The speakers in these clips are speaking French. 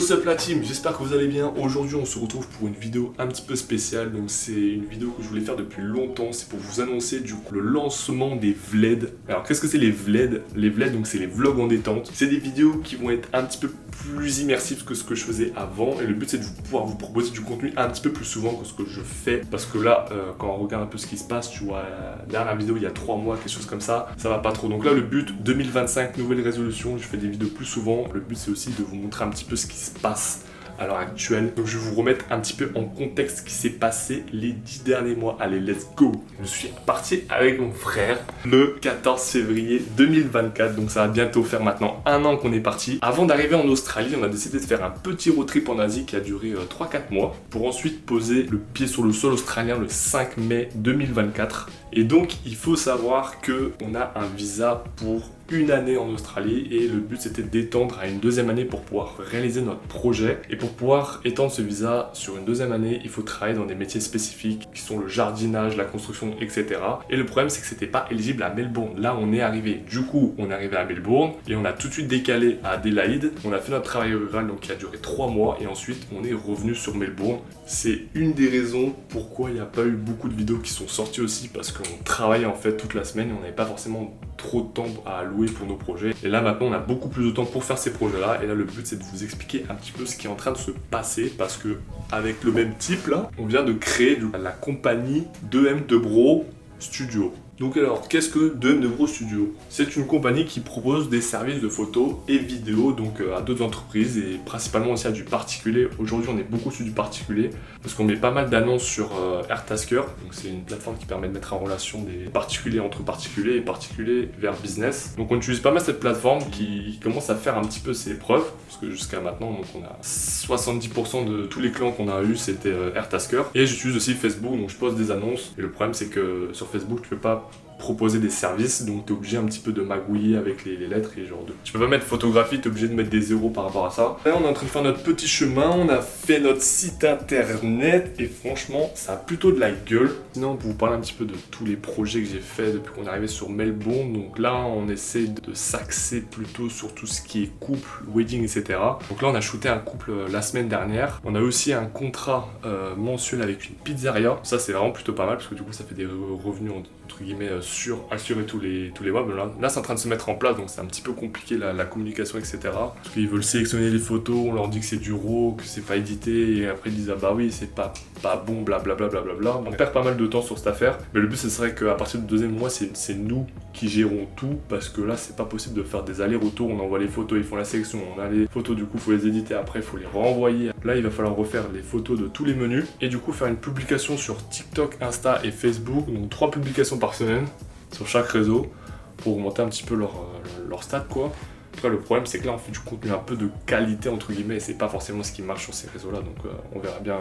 What's up la team, j'espère que vous allez bien. Aujourd'hui on se retrouve pour une vidéo un petit peu spéciale. Donc c'est une vidéo que je voulais faire depuis longtemps. C'est pour vous annoncer du coup le lancement des vlogs. Alors qu'est-ce que c'est les vlogs? Les vlogs, donc c'est les vlogs en détente. C'est des vidéos qui vont être un petit peu plus immersifs que ce que je faisais avant. Et le but c'est de pouvoir vous proposer du contenu un petit peu plus souvent que ce que je fais. Parce que là, quand on regarde un peu ce qui se passe, tu vois, la dernière vidéo il y a 3 mois, quelque chose comme ça va pas trop. Donc là le but, 2025, nouvelle résolution, je fais des vidéos plus souvent. Le but c'est aussi de vous montrer un petit peu ce qui se passe à l'heure actuelle. Donc je vais vous remettre un petit peu en contexte ce qui s'est passé les 10 derniers mois. Allez, let's go. Je suis parti avec mon frère le 14 février 2024. Donc ça va bientôt faire maintenant 1 an qu'on est parti. Avant d'arriver en Australie, on a décidé de faire un petit road trip en Asie qui a duré 3-4 mois pour ensuite poser le pied sur le sol australien le 5 mai 2024. Et donc il faut savoir que on a un visa pour 1 année en Australie et le but c'était d'étendre à une 2e année pour pouvoir réaliser notre projet. Et pour pouvoir étendre ce visa sur une 2e année, il faut travailler dans des métiers spécifiques qui sont le jardinage, la construction, etc. Et le problème c'est que c'était pas éligible à Melbourne. Là on est arrivé, du coup on est arrivé à Melbourne et on a tout de suite décalé à Adélaïde. On a fait notre travail rural donc qui a duré 3 mois et ensuite on est revenu sur Melbourne. C'est une des raisons pourquoi il n'y a pas eu beaucoup de vidéos qui sont sorties aussi, parce qu'on travaillait en fait toute la semaine et on n'avait pas forcément trop de temps à allouer pour nos projets. Et là maintenant on a beaucoup plus de temps pour faire ces projets là, et là le but c'est de vous expliquer un petit peu ce qui est en train de se passer, parce que avec le même type là, on vient de créer la compagnie 2M de Bro Studio. Donc alors, qu'est-ce que 2M de Bro Studio? C'est une compagnie qui propose des services de photos et vidéos donc à d'autres entreprises et principalement aussi à du particulier. Aujourd'hui on est beaucoup sur du particulier parce qu'on met pas mal d'annonces sur Airtasker. Donc c'est une plateforme qui permet de mettre en relation des particuliers entre particuliers et particuliers vers business. Donc on utilise pas mal cette plateforme qui commence à faire un petit peu ses preuves, parce que jusqu'à maintenant donc on a 70% de tous les clients qu'on a eu c'était Airtasker. Et j'utilise aussi Facebook, donc je poste des annonces. Et le problème c'est que sur Facebook tu peux pas proposer des services, donc t'es obligé un petit peu de magouiller avec les lettres et genre de... Tu peux pas mettre photographie, t'es obligé de mettre des zéros par rapport à ça. Là on est en train de faire notre petit chemin, on a fait notre site internet et franchement ça a plutôt de la gueule. Sinon pour vous parler un petit peu de tous les projets que j'ai fait depuis qu'on est arrivé sur Melbourne, donc là on essaie de s'axer plutôt sur tout ce qui est couple, wedding, etc. Donc là on a shooté un couple la semaine dernière. On a aussi un contrat mensuel avec une pizzeria. Ça c'est vraiment plutôt pas mal parce que du coup ça fait des revenus entre guillemets assurer tous les mois. Là c'est en train de se mettre en place, donc c'est un petit peu compliqué la communication, etc. Parce qu'ils veulent sélectionner les photos, on leur dit que c'est du RAW, que c'est pas édité, et après ils disent ah bah oui c'est pas bon, blablabla. On perd pas mal de temps sur cette affaire, mais le but ce serait qu'à partir du 2e mois c'est nous qui gérons tout, parce que là c'est pas possible de faire des allers-retours. On envoie les photos, ils font la sélection, on a les photos, du coup faut les éditer, après il faut les renvoyer. Là il va falloir refaire les photos de tous les menus et du coup faire une publication sur TikTok, Insta et Facebook, donc 3 publications par semaine sur chaque réseau pour augmenter un petit peu leur stats quoi. Après le problème c'est que là on fait du contenu un peu de qualité entre guillemets et c'est pas forcément ce qui marche sur ces réseaux là, donc on verra bien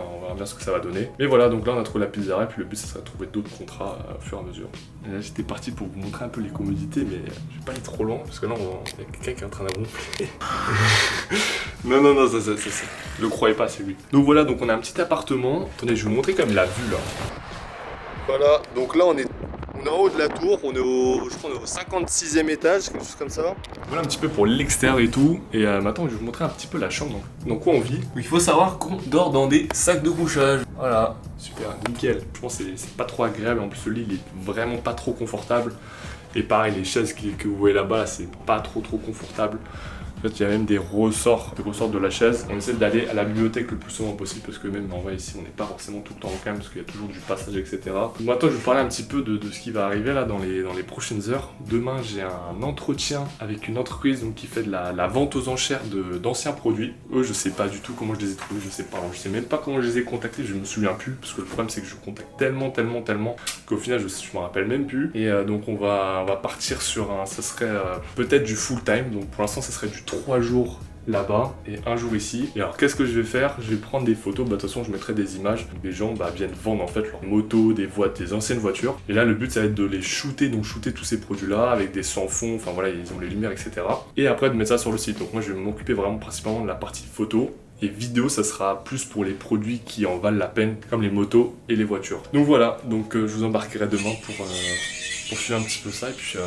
ce que ça va donner. Mais voilà, donc là on a trouvé la pizzeria et puis le but ça serait de trouver d'autres contrats au fur et à mesure. Et là j'étais parti pour vous montrer un peu les commodités, mais je vais pas aller trop loin parce que là il y a quelqu'un qui est en train de gonfler. non, ça. Le croyez pas, c'est lui. Donc voilà, donc on a un petit appartement. Attendez, je vais vous montrer quand même la vue là. Voilà, donc là on est en haut de la tour, on est au 56e étage, quelque chose comme ça. Voilà un petit peu pour l'extérieur et tout. Et maintenant je vais vous montrer un petit peu la chambre dans quoi on vit. Il faut savoir qu'on dort dans des sacs de couchage. Voilà, super, nickel. Je pense que c'est pas trop agréable, en plus le lit il est vraiment pas trop confortable. Et pareil, les chaises que vous voyez là-bas, c'est pas trop confortable. En fait, il y a même des ressorts de la chaise. On essaie d'aller à la bibliothèque le plus souvent possible parce que même en vrai ici on n'est pas forcément tout le temps au calme parce qu'il y a toujours du passage, etc. Maintenant je vais vous parler un petit peu de ce qui va arriver là dans les prochaines heures. Demain j'ai un entretien avec une entreprise donc, qui fait de la vente aux enchères d'anciens produits. Eux je sais pas du tout comment je les ai trouvés, je sais même pas comment je les ai contactés, je me souviens plus parce que le problème c'est que je contacte tellement qu'au final je me rappelle même plus. Et donc on va partir sur ça serait peut-être du full time, donc pour l'instant ça serait du 3 jours là-bas et 1 jour ici. Et alors qu'est-ce que je vais faire? Je vais prendre des photos, de toute façon je mettrai des images où les gens viennent vendre en fait leurs motos, des anciennes voitures. Et là le but ça va être de les shooter, donc shooter tous ces produits là avec des sans fond, enfin voilà ils ont les lumières, etc. Et après de mettre ça sur le site. Donc moi je vais m'occuper vraiment principalement de la partie photo. Et vidéo ça sera plus pour les produits qui en valent la peine, comme les motos et les voitures. Donc voilà, donc je vous embarquerai demain pour suivre un petit peu ça et puis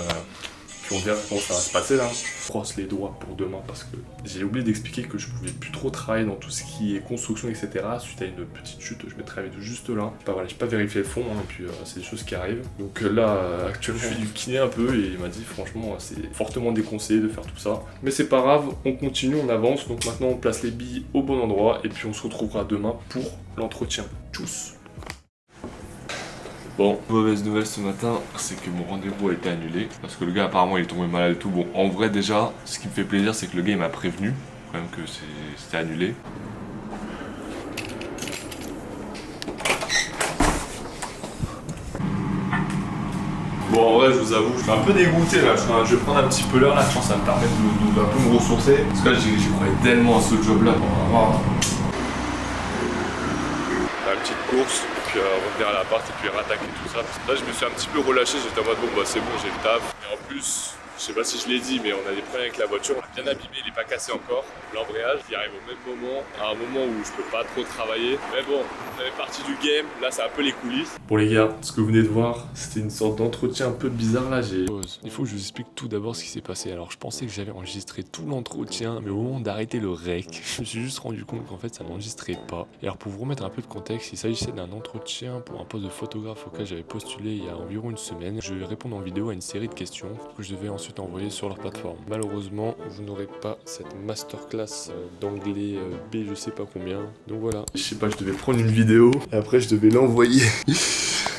puis on verra comment ça va se passer là. Je croise les doigts pour demain parce que j'ai oublié d'expliquer que je pouvais plus trop travailler dans tout ce qui est construction, etc. Suite à une petite chute, je mettrai juste là. Voilà, j'ai pas vérifié le fond, et puis c'est des choses qui arrivent. Donc là, actuellement, je fais du kiné un peu et il m'a dit franchement, c'est fortement déconseillé de faire tout ça. Mais c'est pas grave, on continue, on avance. Donc maintenant, on place les billes au bon endroit et puis on se retrouvera demain pour l'entretien. Tchuss! Bon, mauvaise nouvelle ce matin, c'est que mon rendez-vous a été annulé parce que le gars apparemment il est tombé malade et tout. Bon, en vrai déjà, ce qui me fait plaisir c'est que le gars il m'a prévenu quand même que c'était annulé. Bon, en vrai, je vous avoue, je suis un peu dégoûté là. Je vais prendre un petit peu l'heure là, je pense que ça me permet d'un peu me ressourcer. Parce que là, j'y croyais tellement à ce job là. La petite course. Puis revenir à l'appart et puis rattaquer tout ça. Là je me suis un petit peu relâché, j'étais en mode bon bah c'est bon, j'ai le taf. Et en plus, je sais pas si je l'ai dit, mais on a des problèmes avec la voiture, on l'a bien abîmé, il est pas cassé encore. L'embrayage, il arrive au même moment, à un moment où je peux pas trop travailler. Mais bon, ça fait partie du game, là c'est un peu les coulisses. Bon les gars, ce que vous venez de voir, c'était une sorte d'entretien un peu bizarre là. Il faut que je vous explique tout d'abord ce qui s'est passé. Alors je pensais que j'allais enregistrer tout l'entretien, mais au moment d'arrêter le rec, je me suis juste rendu compte qu'en fait ça n'enregistrait pas. Et alors pour vous remettre un peu de contexte, il s'agissait d'un entretien pour un poste de photographe auquel j'avais postulé il y a environ une semaine. Je vais répondre en vidéo à une série de questions que je devais ensuite envoyer sur leur plateforme. Malheureusement, vous n'aurez pas cette masterclass d'anglais B je sais pas combien. Donc voilà. Je sais pas, je devais prendre une vidéo et après je devais l'envoyer.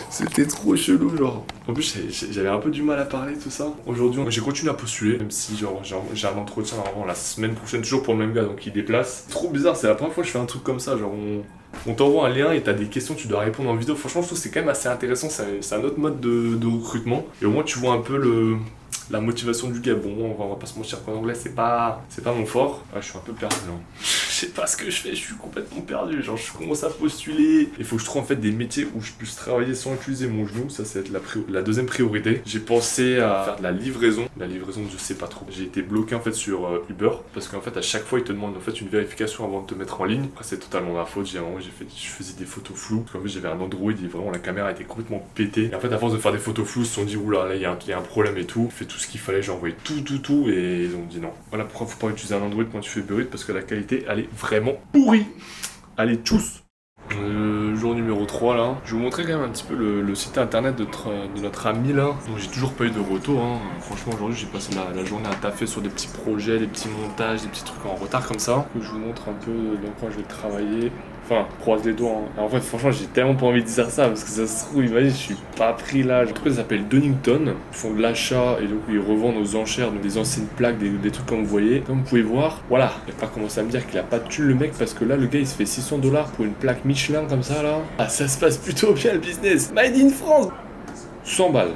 C'était trop chelou genre. En plus j'avais un peu du mal à parler tout ça. Aujourd'hui j'ai continué à postuler même si genre j'ai un entretien normalement la semaine prochaine toujours pour le même gars donc il déplace. Trop bizarre, c'est la première fois que je fais un truc comme ça genre on t'envoie un lien et t'as des questions, tu dois répondre en vidéo. Franchement je trouve que c'est quand même assez intéressant, c'est un autre mode de recrutement. Et au moins tu vois un peu la motivation du gars. Bon, on va pas se mentir qu'en anglais c'est pas mon fort. Je suis un peu perdu là. Je sais pas ce que je fais, je suis complètement perdu. Genre je commence à postuler. Il faut que je trouve en fait des métiers où je puisse travailler sans utiliser mon genou. Ça c'est la deuxième priorité. J'ai pensé à faire de la livraison. La livraison je sais pas trop. J'ai été bloqué en fait sur Uber. Parce qu'en fait à chaque fois ils te demandent en fait une vérification avant de te mettre en ligne. Après c'est totalement ma faute. Je faisais des photos floues. Parce qu'en fait j'avais un Android et vraiment la caméra était complètement pétée. Et en fait à force de faire des photos floues, ils se sont dit oula là il y a un problème et tout. J'ai fait tout ce qu'il fallait, j'ai envoyé tout et ils ont dit non. Voilà pourquoi faut pas utiliser un Android quand tu fais Uber Eats parce que la qualité elle est vraiment pourrie. Allez tchuss. Jour numéro 3 là. Je vais vous montrer quand même un petit peu le site internet de notre ami là. Donc j'ai toujours pas eu de retour hein. Franchement aujourd'hui j'ai passé la journée à taffer sur des petits projets, des petits montages, des petits trucs en retard comme ça. Je vous montre un peu dans quoi je vais travailler. Enfin, croise les doigts. Hein. En fait, franchement, j'ai tellement pas envie de dire ça parce que ça se trouve, imagine, je suis pas pris là. Le truc ça s'appelle Donington. Ils font de l'achat et donc ils revendent aux enchères donc des anciennes plaques, des trucs comme vous voyez. Comme vous pouvez voir, voilà. Il va pas commencer à me dire qu'il a pas de thune le mec parce que là, le gars il se fait 600 $ pour une plaque Michelin comme ça là. Ah, ça se passe plutôt bien le business. Made in France. 100 balles.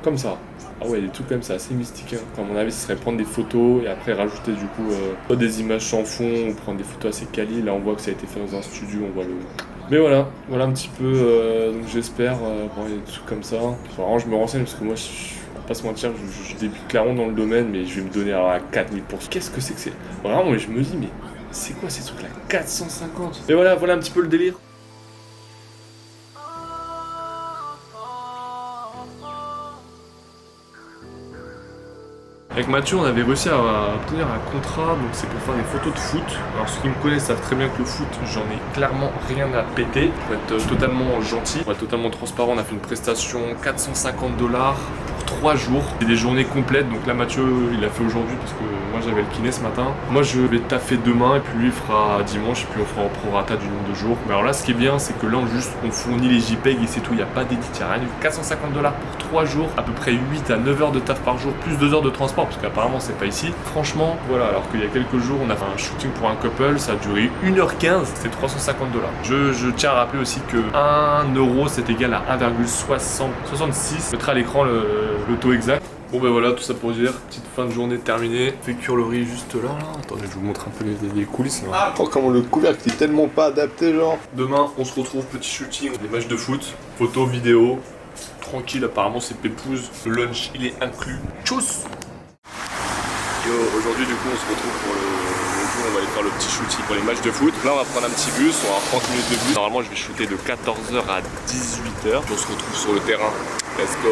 Comme ça. Ah ouais, des trucs comme ça, assez mystique. Hein. À mon avis, ce serait prendre des photos et après rajouter du coup soit des images sans fond ou prendre des photos assez quali. Là, on voit que ça a été fait dans un studio, on voit le. Mais voilà un petit peu. Donc j'espère. Bon, il y a des trucs comme ça. Vraiment, je me renseigne parce que moi, je vais pas se mentir, je débute clairement dans le domaine, mais je vais me donner alors à 4000%. Qu'est-ce que c'est vraiment, je me dis, mais c'est quoi ces trucs-là 450. Et voilà un petit peu le délire. Avec Mathieu, on avait réussi à obtenir un contrat, donc c'est pour faire des photos de foot. Alors ceux qui me connaissent savent très bien que le foot, j'en ai clairement rien à péter. Pour être totalement gentil, pour être totalement transparent, on a fait une prestation 450 $ pour 3 jours. C'est des journées complètes, donc là Mathieu, il l'a fait aujourd'hui parce que moi j'avais le kiné ce matin. Moi je vais taffer demain et puis lui il fera dimanche et puis on fera en prorata du nombre de jours. Mais alors là ce qui est bien, c'est que là on fournit les JPEG et c'est tout, il n'y a pas d'édit, il n'y a rien. 450 $ pour 3 jours, à peu près 8 à 9 heures de taf par jour, plus 2 heures de transport. Parce qu'apparemment c'est pas ici. Franchement, voilà, alors qu'il y a quelques jours on a fait un shooting pour un couple, ça a duré 1h15, c'était 350 $. Je tiens à rappeler aussi que 1 € c'est égal à 1,66. Je mettrai à l'écran le taux exact. Bon ben voilà, tout ça pour dire, petite fin de journée terminée. Fait cuire le riz juste là. Attendez, je vous montre un peu les coulisses là. Oh, comment le couvercle est tellement pas adapté genre. Demain on se retrouve, petit shooting, des matchs de foot, photos, vidéos. Tranquille, apparemment c'est pépouze. Le lunch il est inclus. Tchuss. Aujourd'hui du coup on se retrouve pour on va aller faire le petit shooting pour les matchs de foot. Là on va prendre un petit bus, on va avoir 30 minutes de bus. Normalement je vais shooter de 14h à 18h. On se retrouve sur le terrain. Let's go.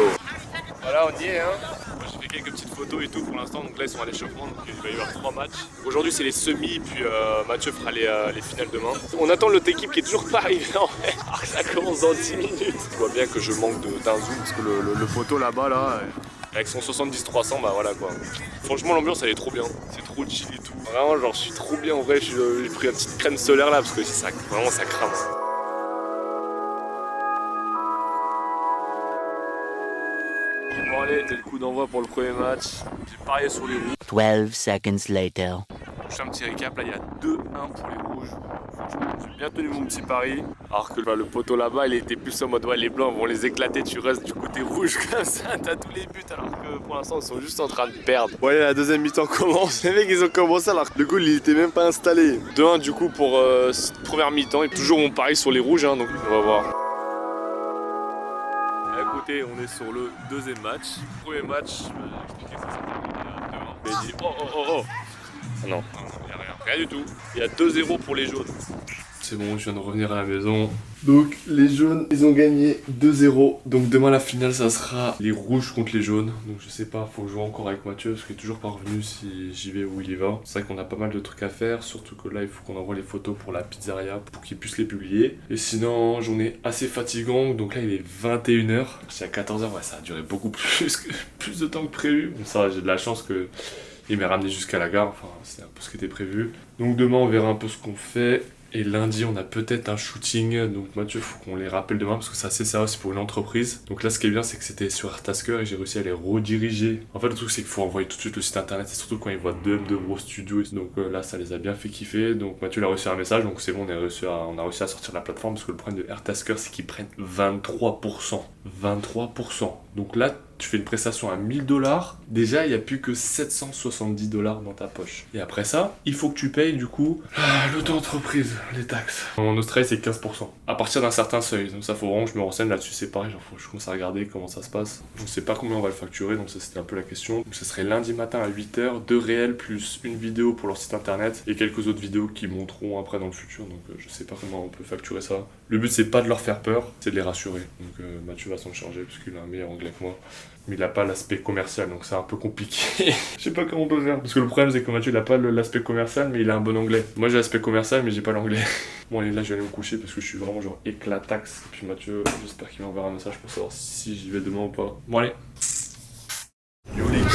Voilà on y est hein. Moi j'ai fait quelques petites photos et tout pour l'instant. Donc là, ils sont à l'échauffement, donc il va y avoir 3 matchs. Aujourd'hui, c'est les semis, puis Mathieu fera les finales demain. On attend l'autre équipe qui est toujours pas arrivée en fait. Alors que ça commence dans 10 minutes. Je vois bien que je manque d'un zoom parce que le poteau là-bas, là, avec son 70-300, bah voilà quoi. Franchement, l'ambiance elle est trop bien. C'est trop chill et tout. Vraiment, genre, je suis trop bien en vrai. J'ai pris une petite crème solaire là parce que ça, vraiment, ça crame. Bon allez, c'est le coup d'envoi pour le premier match. J'ai parié sur les rouges. 12 seconds later. Je fais un petit récap, là il y a 2-1 pour les rouges. Franchement, j'ai bien tenu mon petit pari. Alors que le poteau là-bas, il était plus en mode ouais, les blancs vont les éclater, tu restes du côté rouge comme ça, t'as tous les buts. Alors que pour l'instant, ils sont juste en train de perdre. Bon allez, la deuxième mi-temps commence. Les mecs, ils ont commencé alors que le goal, il était même pas installé. 2-1 du coup pour cette première mi-temps. Et toujours mon pari sur les rouges, hein, donc on va voir. À côté, on est sur le deuxième match. Premier match, je vais expliquer ça, ça termine à 2-1. Mais il dit oh. Ah non, il n'y a rien du tout. Il y a 2-0 pour les jaunes. C'est bon, je viens de revenir à la maison. Donc les jaunes, ils ont gagné 2-0. Donc demain la finale, ça sera les rouges contre les jaunes. Donc je sais pas, faut jouer encore avec Mathieu parce qu'il est toujours pas revenu si j'y vais ou il y va. C'est vrai qu'on a pas mal de trucs à faire, surtout que là il faut qu'on envoie les photos pour la pizzeria pour qu'ils puissent les publier. Et sinon, journée assez fatigante. Donc là il est 21h. C'est à 14h, ouais, ça a duré beaucoup plus de temps que prévu. Bon, ça, j'ai de la chance que il m'a ramené jusqu'à la gare, enfin c'est un peu ce qui était prévu. Donc demain on verra un peu ce qu'on fait. Et lundi on a peut-être un shooting, donc Mathieu faut qu'on les rappelle demain parce que c'est assez sérieux, c'est pour une entreprise. Donc là ce qui est bien c'est que c'était sur Airtasker et j'ai réussi à les rediriger. En fait le truc c'est qu'il faut envoyer tout de suite le site internet et surtout quand ils voient 2M de gros studios. Donc là ça les a bien fait kiffer, donc Mathieu a reçu un message, donc c'est bon on a réussi à sortir de la plateforme parce que le problème de Airtasker c'est qu'ils prennent 23%. 23%. Donc là tu fais une prestation à 1000$, déjà il n'y a plus que 770$ dans ta poche. Et après ça, il faut que tu payes du coup l'auto-entreprise, les taxes. En Australie c'est 15%, à partir d'un certain seuil. Donc ça faut vraiment que je me renseigne là-dessus, c'est pareil, genre faut que je commence à regarder comment ça se passe. Je ne sais pas combien on va le facturer, donc ça c'était un peu la question. Donc ça serait lundi matin à 8h, 2 réels plus une vidéo pour leur site internet et quelques autres vidéos qui monteront après dans le futur. Donc je sais pas comment on peut facturer ça. Le but c'est pas de leur faire peur, c'est de les rassurer. Donc Mathieu va s'en charger parce qu'il a un meilleur anglais que moi. Mais il n'a pas l'aspect commercial, donc c'est un peu compliqué. Je sais pas comment on peut faire. Parce que le problème, c'est que Mathieu, il n'a pas l'aspect commercial, mais il a un bon anglais. Moi, j'ai l'aspect commercial, mais j'ai pas l'anglais. Bon, allez, là, je vais aller me coucher parce que je suis vraiment genre éclataxe. Et puis Mathieu, j'espère qu'il m'enverra un message pour savoir si j'y vais demain ou pas. Bon, allez. Yo, l'équipe,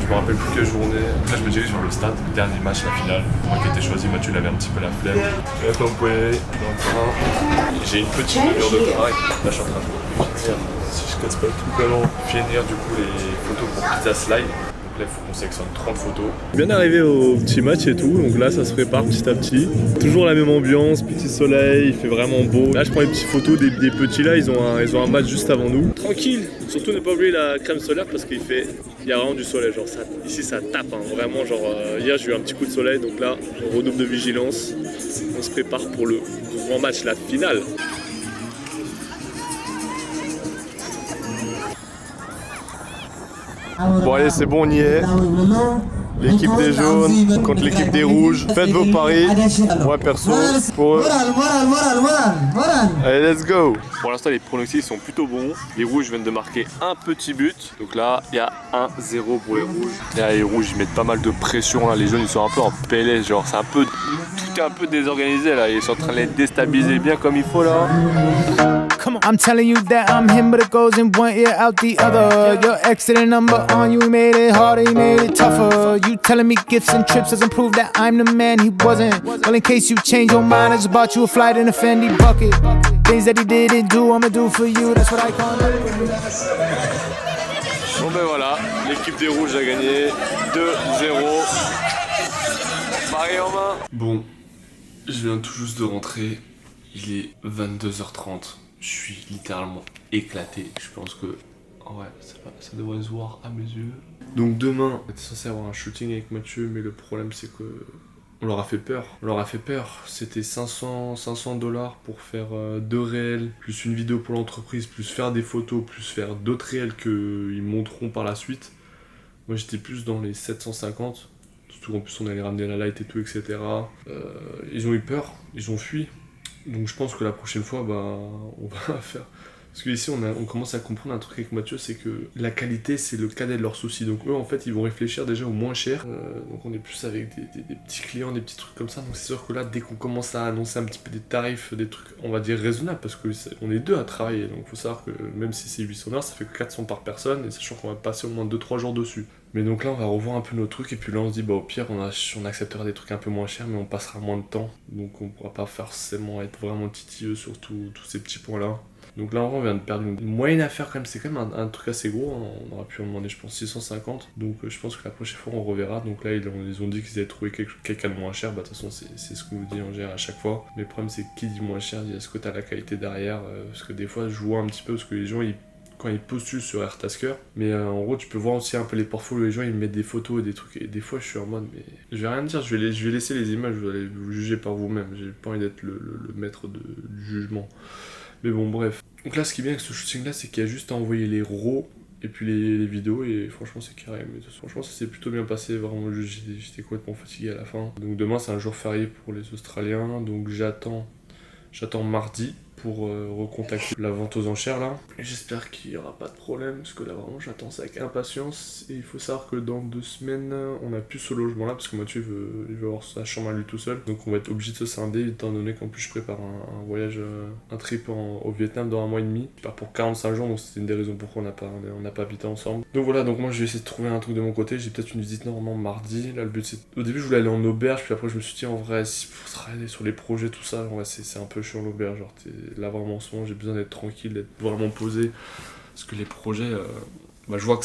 je me rappelle plus quelle journée. Là, je me dirige vers le stade, dernier match, la finale. Moi qui était choisi, Mathieu, il avait un petit peu la flemme. Et là, comme vous voyez, dans le train, j'ai une petite demi-heure de travail. Là, je suis en train de finir, si je casse pas tout avant, finir du coup les photos pour Pizza Slide. Donc là, il faut qu'on sélectionne 30 photos. Bien arrivé au petit match et tout, donc là, ça se prépare petit à petit. Toujours la même ambiance, petit soleil, il fait vraiment beau. Là, je prends les petites photos des petits là, ils ont un match juste avant nous. Tranquille, surtout ne pas oublier la crème solaire parce qu'il y a vraiment du soleil, genre ça, ici ça tape, hein, vraiment genre hier j'ai eu un petit coup de soleil, donc là on redouble de vigilance, on se prépare pour le grand match, la finale. Bon allez c'est bon on y est. L'équipe des jaunes contre l'équipe des rouges. Faites vos paris. Moi perso pour eux. Allez let's go. Pour l'instant les pronostics sont plutôt bons. Les rouges viennent de marquer un petit but. Donc là il y a 1-0 pour les rouges. Et là, les rouges ils mettent pas mal de pression là. Les jaunes ils sont un peu en PLS. Genre c'est un peu. Tout est un peu désorganisé là. Ils sont en train de les déstabiliser bien comme il faut là. I'm telling you that I'm him, but it goes in one ear out the other. Your accident number on you, he made it harder, he made it tougher. You telling me gifts and trips doesn't prove that I'm the man he wasn't. Well, in case you change your mind, I just bought you a flight in a Fendi bucket. Things that he didn't do, I'ma do for you, that's what I call it. Bon ben voilà, l'équipe des rouges a gagné 2-0. Pari en main. Bon, je viens tout juste de rentrer, il est 22h30. Je suis littéralement éclaté. Je pense que ouais, ça devrait se voir à mes yeux. Donc demain, on était censé avoir un shooting avec Mathieu, mais le problème c'est que on leur a fait peur. On leur a fait peur. C'était 500$ pour faire 2 réels, plus une vidéo pour l'entreprise, plus faire des photos, plus faire d'autres réels qu'ils monteront par la suite. Moi j'étais plus dans les 750. Surtout en plus on allait ramener la light et tout, etc. Ils ont eu peur, ils ont fui. Donc je pense que la prochaine fois, bah, on va faire Parce que ici on commence à comprendre un truc avec Mathieu, c'est que la qualité c'est le cadet de leurs soucis. Donc eux en fait ils vont réfléchir déjà au moins cher. Donc on est plus avec des petits clients, des petits trucs comme ça. Donc c'est sûr que là dès qu'on commence à annoncer un petit peu des tarifs, des trucs on va dire raisonnables, parce que on est deux à travailler. Donc faut savoir que même si c'est 800 heures, ça fait que 400 par personne, et sachant qu'on va passer au moins 2-3 jours dessus. Mais donc là on va revoir un peu nos trucs, et puis là on se dit bah au pire on acceptera des trucs un peu moins chers, mais on passera moins de temps. Donc on pourra pas forcément être vraiment titilleux sur tous ces petits points là. Donc là en vrai on vient de perdre une moyenne affaire quand même, c'est quand même un truc assez gros, hein. On aurait pu en demander je pense 650, donc je pense que la prochaine fois on reverra. Donc là ils ont dit qu'ils avaient trouvé quelqu'un de moins cher, bah de toute façon c'est ce que vous dit Angers à chaque fois. Mais le problème c'est qui dit moins cher, dit est-ce que t'as la qualité derrière, parce que des fois je vois un petit peu, parce que les gens quand ils postulent sur Airtasker, mais en gros tu peux voir aussi un peu les portfolios, les gens ils mettent des photos et des trucs, et des fois je suis en mode mais je vais rien dire, je vais laisser les images, vous allez vous juger par vous-même, j'ai pas envie d'être le maître du jugement. Mais bon, bref. Donc là, ce qui est bien avec ce shooting-là, c'est qu'il y a juste à envoyer les RAW et puis les vidéos, et franchement, c'est carré. Mais franchement, ça s'est plutôt bien passé. Vraiment, j'étais complètement fatigué à la fin. Donc demain, c'est un jour férié pour les Australiens. Donc j'attends mardi pour recontacter la vente aux enchères là. Et j'espère qu'il n'y aura pas de problème, parce que là vraiment j'attends ça avec impatience. Et il faut savoir que dans 2 semaines on a plus ce logement là, parce que Mathieu il veut avoir sa chambre à lui tout seul. Donc on va être obligé de se scinder, étant donné qu'en plus je prépare un voyage, un trip au Vietnam dans 1 mois et demi. Je pars pour 45 jours, donc c'était une des raisons pourquoi on n'a pas habité ensemble. Donc voilà, donc moi je vais essayer de trouver un truc de mon côté. J'ai peut-être une visite normalement mardi. Là le but c'est... Au début je voulais aller en auberge, puis après je me suis dit en vrai, si pour travailler sur les projets tout ça, en vrai, c'est un peu chiant l'auberge. Genre là vraiment en ce moment j'ai besoin d'être tranquille, d'être vraiment posé, parce que les projets je vois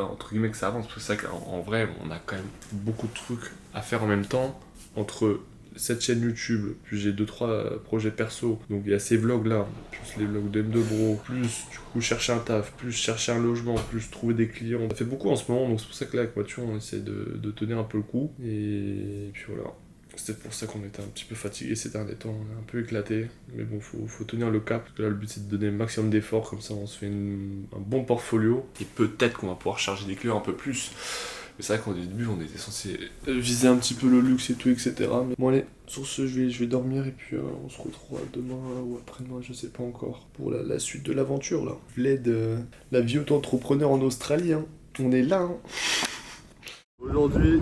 entre guillemets que ça avance, parce que c'est vrai qu'en vrai on a quand même beaucoup de trucs à faire en même temps, entre cette chaîne YouTube, puis j'ai 2-3 projets perso, donc il y a ces vlogs là, plus les vlogs d'M2 Bro, plus du coup chercher un taf, plus chercher un logement, plus trouver des clients. On a fait beaucoup en ce moment, donc c'est pour ça que là avec Mathieu on essaie de tenir un peu le coup, et puis voilà. C'était pour ça qu'on était un petit peu fatigué ces derniers temps, on est un peu éclaté, mais bon, faut tenir le cap, parce que là le but c'est de donner le maximum d'efforts, comme ça on se fait un bon portfolio, et peut-être qu'on va pouvoir charger des clients un peu plus. Mais c'est vrai qu'au début on était censé viser un petit peu le luxe et tout, etc. Mais bon allez, sur ce je vais dormir, et puis on se retrouvera demain ou après-demain, je sais pas encore, pour la suite de l'aventure là. Vlad, la vie auto-entrepreneur en Australie, hein. On est là, hein. Aujourd'hui,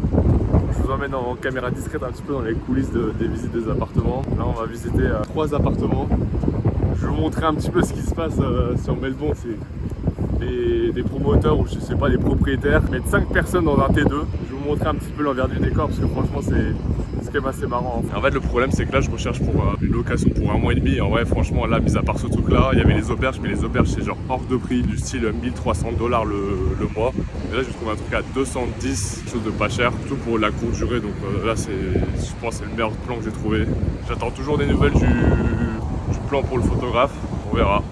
je vous emmène en caméra discrète un petit peu dans les coulisses des visites des appartements. Là, on va visiter 3 appartements. Je vais vous montrer un petit peu ce qui se passe sur Melbourne. C'est des promoteurs ou je sais pas, des propriétaires. Mettre 5 personnes dans un T2. Je vais vous montrer un petit peu l'envers du décor, parce que franchement, c'est quand même assez marrant. En fait, le problème, c'est que là, je recherche pour une location pour 1 mois et demi. En vrai, franchement, là, mis à part ce truc-là, il y avait les auberges, mais les auberges, c'est genre hors de prix, du style $1300 le mois. Et là, j'ai trouvé un truc à 210, chose de pas cher, surtout pour la courte durée. Donc là, je pense que c'est le meilleur plan que j'ai trouvé. J'attends toujours des nouvelles du plan pour le photographe. On verra.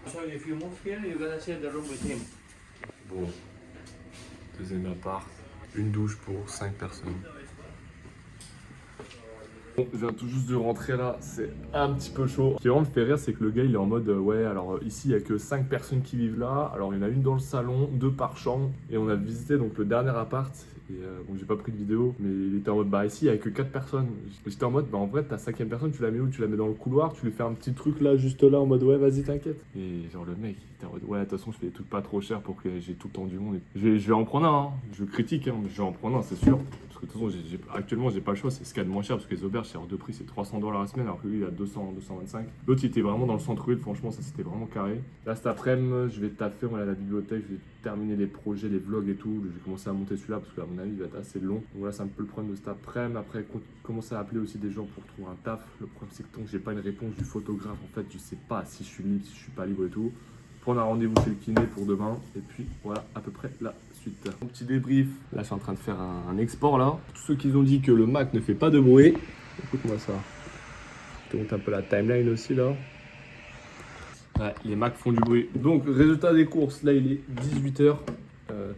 So if you move here, you're gonna share the room with him. Bon, deuxième appart, une douche pour 5 personnes. Bon, je viens tout juste de rentrer là, c'est un petit peu chaud. Ce qui vraiment me fait rire, c'est que le gars il est en mode ouais, alors ici il n'y a que 5 personnes qui vivent là. Alors il y en a une dans le salon, 2 par chambre. Et on a visité donc le dernier appart. Et bon, j'ai pas pris de vidéo, mais il était en mode bah ici il n'y a que 4 personnes. J'étais en mode bah en vrai ta 5e personne, tu la mets où? Tu la mets dans le couloir, tu lui fais un petit truc là, juste là, en mode ouais, vas-y, t'inquiète. Et genre le mec il était en mode ouais, de toute façon je fais des trucs pas trop chers pour que j'ai tout le temps du monde. Je vais en prendre un, hein. Je critique, hein, mais je vais en prendre un, c'est sûr. De toute façon, actuellement, j'ai pas le choix, c'est ce qu'il y a de moins cher, parce que les auberges, c'est hors de prix, c'est $300 la semaine, alors que lui, il a 200, 225. L'autre, il était vraiment dans le centre-ville, franchement, ça c'était vraiment carré. Là, cet après-midi, je vais taffer, on est à la bibliothèque, je vais terminer les projets, les vlogs et tout. Je vais commencer à monter celui-là, parce qu'à mon avis, il va être assez long. Donc là, c'est un peu le problème de cet après-midi. Après, commencer à appeler aussi des gens pour trouver un taf. Le problème, c'est que tant que j'ai pas une réponse du photographe, en fait, je sais pas si je suis libre, si je suis pas libre et tout. Prendre un rendez-vous chez le kiné pour demain, et puis voilà à peu près la suite. Un petit débrief, là je suis en train de faire un export là. Tous ceux qui ont dit que le Mac ne fait pas de bruit, écoute-moi ça. Je te montre un peu la timeline aussi là. Ouais, les Macs font du bruit. Donc résultat des courses, là il est 18h.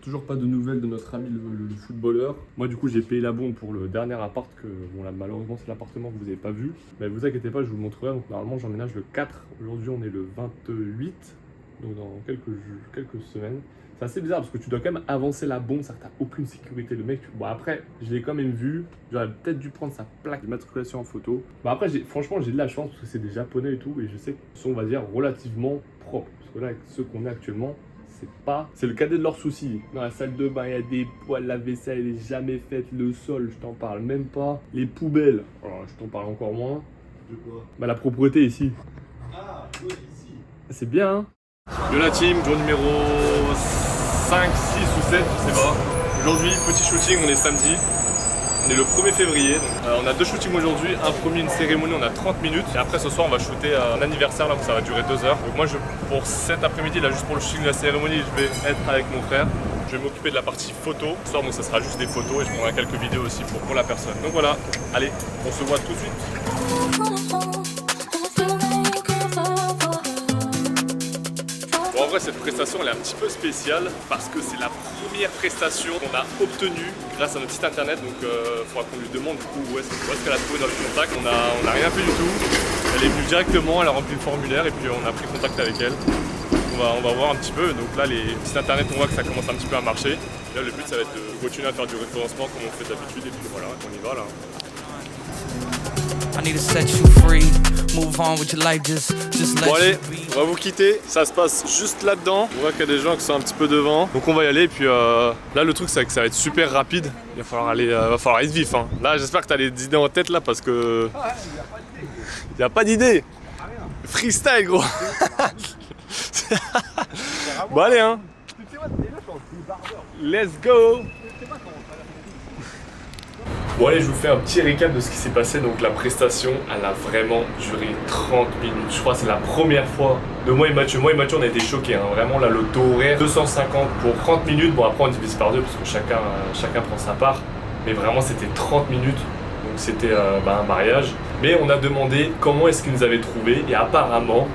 Toujours pas de nouvelles de notre ami le footballeur. Moi du coup j'ai payé la bombe pour le dernier appart que bon là malheureusement c'est l'appartement que vous n'avez pas vu. Mais vous inquiétez pas, je vous le montrerai. Donc normalement j'emménage le 4. Aujourd'hui on est le 28. Donc dans quelques semaines. C'est assez bizarre parce que tu dois quand même avancer la bombe, ça t'as aucune sécurité. Le mec, bon après je l'ai quand même vu. J'aurais peut-être dû prendre sa plaque d'immatriculation en photo. Bah après franchement j'ai de la chance parce que c'est des japonais et tout. Et je sais qu'ils sont on va dire relativement propres. Parce que là avec ceux qu'on a actuellement, c'est le cadet de leurs soucis. Dans la salle de bain, il y a des poils, la vaisselle elle est jamais faite, le sol, je t'en parle même pas. Les poubelles, alors, je t'en parle encore moins. De quoi? Bah la propreté ici. Ah, oui, ici. C'est bien hein. Yo la team, jour numéro 5, 6 ou 7, je sais pas. Aujourd'hui, petit shooting, on est samedi. On est le 1er février, donc, on a 2 shootings aujourd'hui, un premier, une cérémonie, on a 30 minutes et après ce soir on va shooter un anniversaire là où ça va durer 2 heures. Donc moi pour cet après-midi là juste pour le shooting de la cérémonie je vais être avec mon frère. Je vais m'occuper de la partie photo. Ce soir donc ça sera juste des photos et je prendrai quelques vidéos aussi pour la personne. Donc voilà, allez, on se voit tout de suite. Bon en vrai cette prestation elle est un petit peu spéciale parce que c'est la première prestation qu'on a obtenue grâce à notre site internet, donc il faudra qu'on lui demande du coup où est-ce qu'elle a trouvé notre contact. On a rien fait du tout, elle est venue directement, elle a rempli le formulaire et puis on a pris contact avec elle. On va voir un petit peu, donc là les sites internet on voit que ça commence un petit peu à marcher. Là le but ça va être de continuer à faire du référencement comme on fait d'habitude et puis voilà, on y va là. Bon allez, on va vous quitter, ça se passe juste là-dedans. On voit qu'il y a des gens qui sont un petit peu devant. Donc on va y aller et puis là le truc c'est que ça va être super rapide. Il va falloir être vif hein. Là j'espère que tu as des idées en tête là parce que... Il n'y a pas d'idée. Freestyle gros. Bon allez hein. Let's go. Bon allez, je vous fais un petit récap de ce qui s'est passé. Donc la prestation, elle a vraiment duré 30 minutes. Je crois que c'est la première fois de moi et Mathieu. Moi et Mathieu, on a été choqués. Hein. Vraiment, là, le taux horaire, 250 pour 30 minutes. Bon, après, on divise par 2 parce que chacun prend sa part. Mais vraiment, c'était 30 minutes. Donc c'était un mariage. Mais on a demandé comment est-ce qu'ils nous avaient trouvé. Et apparemment,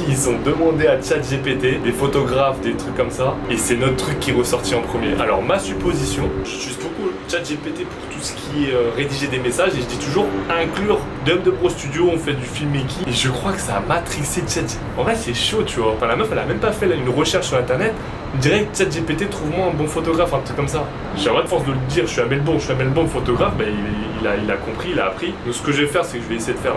ils ont demandé à ChatGPT, des photographes, des trucs comme ça, et c'est notre truc qui est ressorti en premier. Alors ma supposition, j'utilise beaucoup ChatGPT pour tout ce qui est rédiger des messages, et je dis toujours inclure Dub de Pro Studio, on fait du filmmaking, et je crois que ça a matrixé ChatGPT. En vrai c'est chaud tu vois, enfin la meuf elle a même pas fait une recherche sur internet, direct ChatGPT trouve-moi un bon photographe, un truc comme ça. J'ai de force de le dire, je suis un Melbourne photographe, bah, il a compris, il a appris. Donc ce que je vais faire c'est que je vais essayer de faire